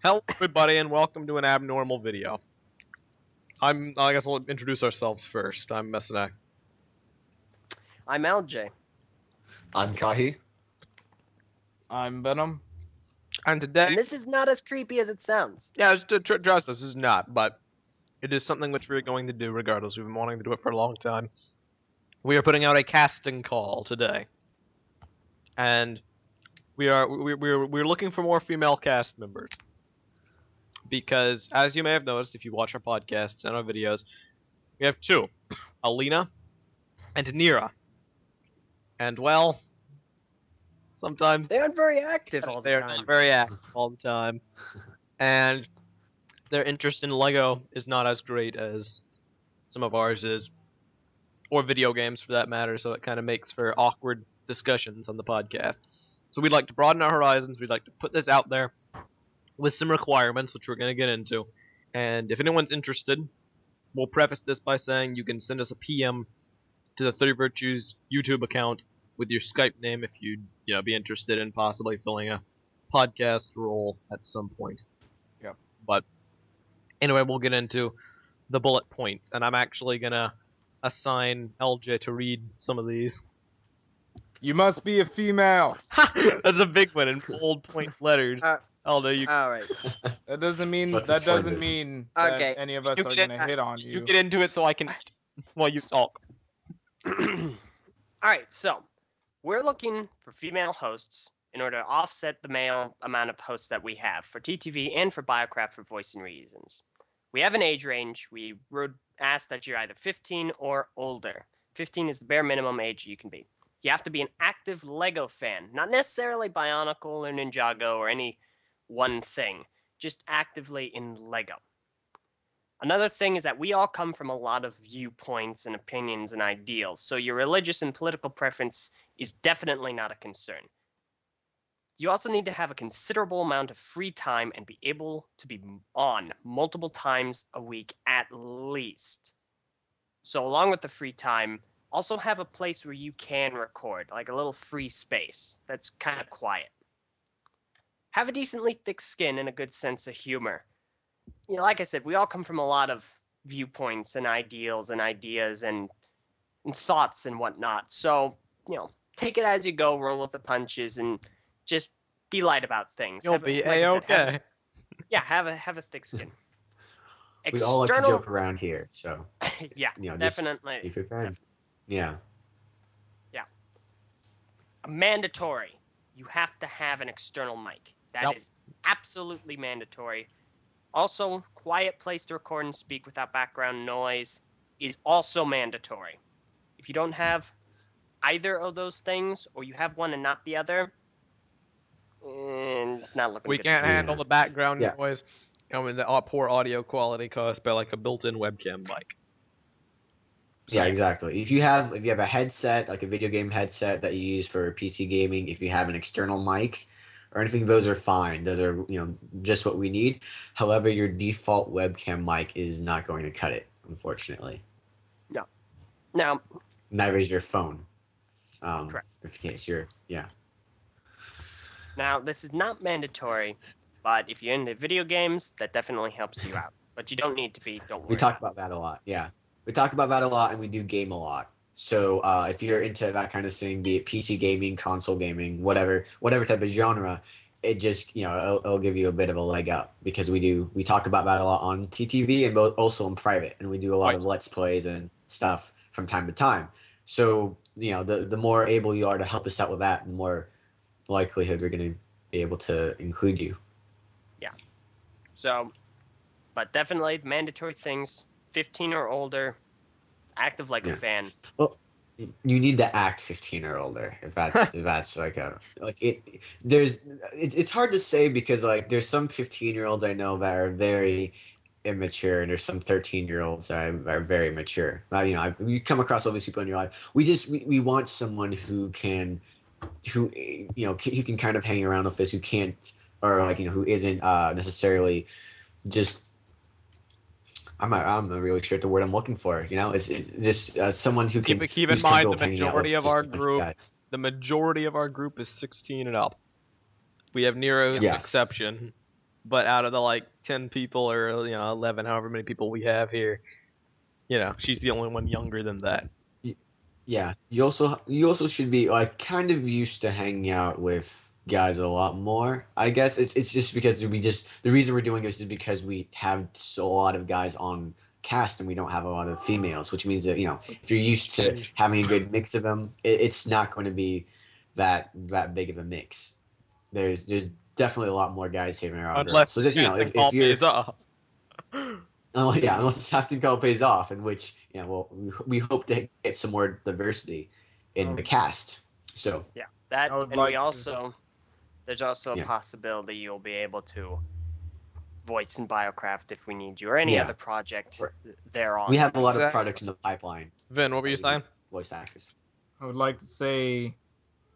Hello, everybody, and welcome to an abnormal video. I guess we'll introduce ourselves first. I'm Messanek. I'm LJ. I'm Kahi. I'm Venom. And today, And this is not as creepy as it sounds. yeah, just to trust us, this is not, but it is something which we're going to do regardless. We've been wanting to do it for a long time. We are putting out a casting call today, and we're looking for more female cast members. Because, as you may have noticed, if you watch our podcasts and our videos, we have two, Alina and Nira. And, well, sometimes They aren't very active all the they're time. not very active all the time. And their interest in Lego is not as great as some of ours is. Or video games, for that matter, so it kind of makes for awkward discussions on the podcast. So we'd like to broaden our horizons, we'd like to put this out there with some requirements, which we're going to get into. And if anyone's interested, we'll preface this by saying you can send us a PM to the 30 Virtues YouTube account with your Skype name if you'd be interested in possibly filling a podcast role at some point. Yep. But anyway, we'll get into the bullet points, and I'm actually going to assign LJ to read some of these. You must be a female. That's a big one in bold point letters. LJ, you All right. That doesn't mean What's that the doesn't point? mean Okay. that any of us You are get- gonna hit on you you. get into it so I can while you talk. All right, so we're looking for female hosts in order to offset the male amount of hosts that we have for TTV and for BioCraft for voicing reasons. We have an age range. We would ask that you're either 15 or older. 15 is the bare minimum age you can be. You have to be an active Lego fan, not necessarily Bionicle or Ninjago or any one thing, just actively in Lego. Another thing is that we all come from a lot of viewpoints and opinions and ideals, so your religious and political preference is definitely not a concern. You also need to have a considerable amount of free time and be able to be on multiple times a week at least. So along with the free time, also have a place where you can record, like a little free space that's kind of quiet. Have a decently thick skin and a good sense of humor. Like I said, we all come from a lot of viewpoints and ideals and ideas and thoughts and whatnot. So, take it as you go, roll with the punches, and just be light about things. You'll be A-okay. Have a thick skin. We all like to joke around here, so Yeah, just definitely. be prepared. Yeah. Mandatory. You have to have an external mic. That is absolutely mandatory. Also, quiet place to record and speak without background noise is also mandatory. If you don't have either of those things, or you have one and not the other, it's not looking We good. can't handle the background Yeah. noise. I mean, the poor audio quality caused by like a built-in webcam mic. Yeah, exactly. If you have a headset, like a video game headset that you use for PC gaming, if you have an external mic or anything, those are fine. Those are, just what we need. However, your default webcam mic is not going to cut it, unfortunately. Now, Neither is your phone. Correct. In case you're, Now, this is not mandatory, but if you're into video games, that definitely helps you out. But you don't need to be, don't worry. We talk about that a lot, yeah. We talk about that a lot, and we do game a lot. So if you're into that kind of thing, be it PC gaming, console gaming, whatever type of genre, it just, it'll give you a bit of a leg up, because we talk about that a lot on TTV and also in private, and we do a lot of Let's Plays and stuff from time to time. So, the more able you are to help us out with that, the more likelihood we're going to be able to include you. So, but definitely mandatory things, 15 or older, active Lego fan. Well, you need to act 15 or older if that's it's hard to say, because like there's some 15-year-olds I know that are very immature, and there's some 13-year-olds that are very mature. You come across all these people in your life. We want someone who can kind of hang around with us, who can't, or who isn't necessarily just. I'm not really sure what the word I'm looking for. It's just someone who can keep in mind the majority of our group. The majority of our group is 16 and up. We have Nero's exception, but out of the like 10 people or 11, however many people we have here, she's the only one younger than that. Yeah, you also should be like kind of used to hanging out with guys a lot more. I guess it's just because the reason we're doing this is because we have a lot of guys on cast and we don't have a lot of females, which means that if you're used to having a good mix of them, it's not going to be that big of a mix. There's definitely a lot more guys here than there are girls. Unless So this just casting if call you're pays off. oh yeah, unless the casting call pays off, in which well we hope to get some more diversity in the cast. So Yeah, that, I would and like we to- also there's also a Yeah. possibility you'll be able to voice in BioCraft if we need you, or any Yeah. other project Right. they're on. we have a lot of Exactly. products in the pipeline. Vin, what were you saying? Voice actors. I would like to say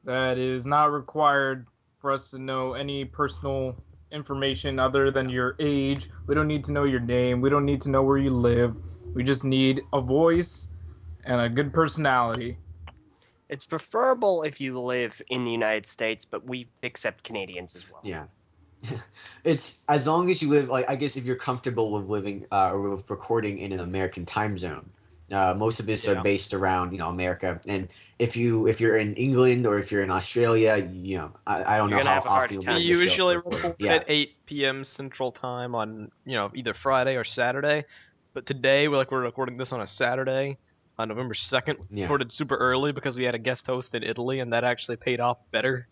that it is not required for us to know any personal information other than your age. We don't need to know your name. We don't need to know where you live. We just need a voice and a good personality. It's preferable if you live in the United States, but we accept Canadians as well. Yeah. It's as long as you live, like, I guess if you're comfortable with living or with recording in an American time zone. Most of this Yeah. are based around America, and if you're in England or if you're in Australia, I don't You're know gonna how have a harder often time. We you'll be able to usually record. record Yeah, at 8 p.m. Central Time on, either Friday or Saturday. But today, we're recording this on a Saturday, on November 2nd. Yeah. Recorded super early because we had a guest host in Italy, and that actually paid off better.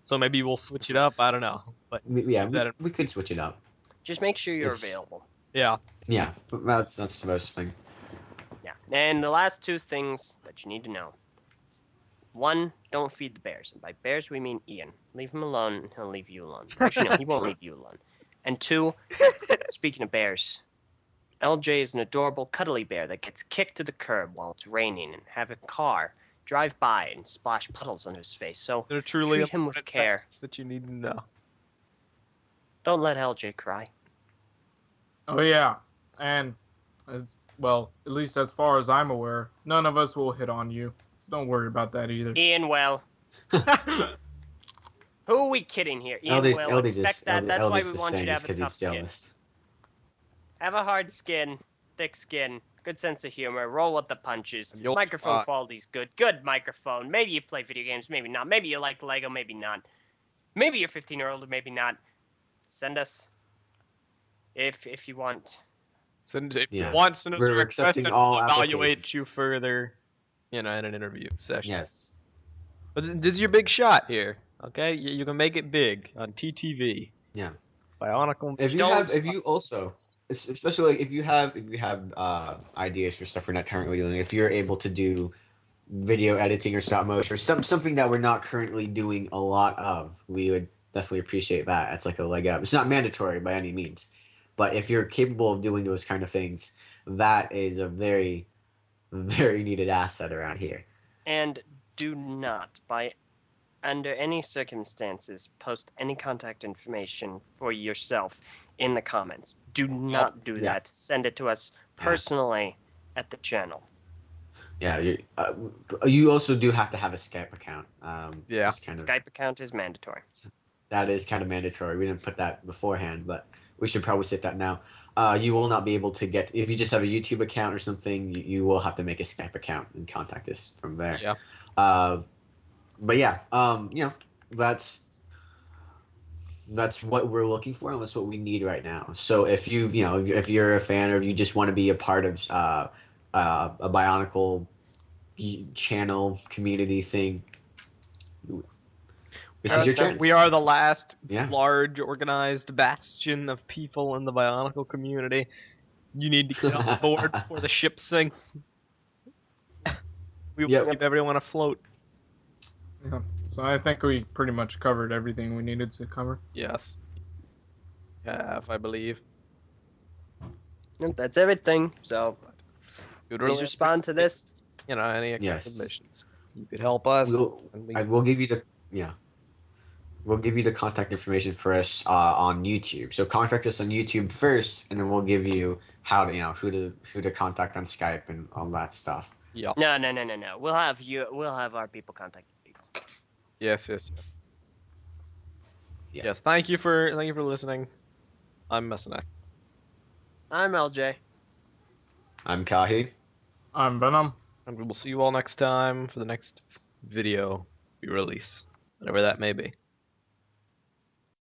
So maybe we'll switch it up. I don't know. But we could switch it up. Just make sure you're It's- available. yeah. Yeah, but that's the most thing. Yeah. And the last two things that you need to know. One, don't feed the bears. And by bears, we mean Ian. Leave him alone, and he'll leave you alone. Actually, no, he won't leave you alone. And two, speaking of bears, LJ is an adorable, cuddly bear that gets kicked to the curb while it's raining and have a car drive by and splash puddles on his face. So They're truly treat him with important care. facts that you need to know. Don't let LJ cry. Oh yeah, and as well, at least as far as I'm aware, none of us will hit on you. So don't worry about that either. Ian, well, who are we kidding here? Ian, LD, well, LD expect just, that. LD, That's why LD's we just want you saying to this have a 'cause tough he's skin. jealous. Have a hard skin, thick skin, good sense of humor, roll with the punches. You'll- Microphone quality's good. Good microphone. Maybe you play video games, maybe not. Maybe you like Lego, maybe not. Maybe you're 15-year-old, maybe not. Send us if you want. If Yeah. you want to know We're some accepting questions, all we'll evaluate applications. you further, in an interview session. Yes. But this is your big shot here, okay? You can make it big on TTV. Yeah. Bionicle. If you also, especially like if you have ideas for stuff we're not currently doing, if you're able to do video editing or stop motion or something that we're not currently doing a lot of, we would definitely appreciate that. It's like a leg up. It's not mandatory by any means, but if you're capable of doing those kind of things, that is a very, very needed asset around here. And do not, under any circumstances, post any contact information for yourself in the comments. Do not do Yeah. that. Send it to us personally at the channel. Yeah, you also do have to have a Skype account. Yeah. just kind of, Skype account is mandatory. that is kind of mandatory. We didn't put that beforehand, but we should probably say that now. You will not be able to get, if you just have a YouTube account or something, you will have to make a Skype account and contact us from there. Yeah. But yeah, that's what we're looking for, and that's what we need right now. So if if you're a fan, or if you just want to be a part of a Bionicle channel community thing, this is your chance. We are the last Yeah. large organized bastion of people in the Bionicle community. You need to get on board before the ship sinks. We will Yep. keep everyone afloat. Yeah. So I think we pretty much covered everything we needed to cover. Yes. If I believe. Yep, that's everything. So You'd please really respond to this. any Yes. submissions. You could help us. I will give you the We'll give you the contact information for us on YouTube. So contact us on YouTube first, and then we'll give you how to who to contact on Skype and all that stuff. Yeah. No. We'll have our people contact people. Yes. Yeah. Yes. Thank you for listening. I'm Messinek. I'm LJ. I'm Kahi. I'm Venom. And we will see you all next time for the next video we release, whatever that may be.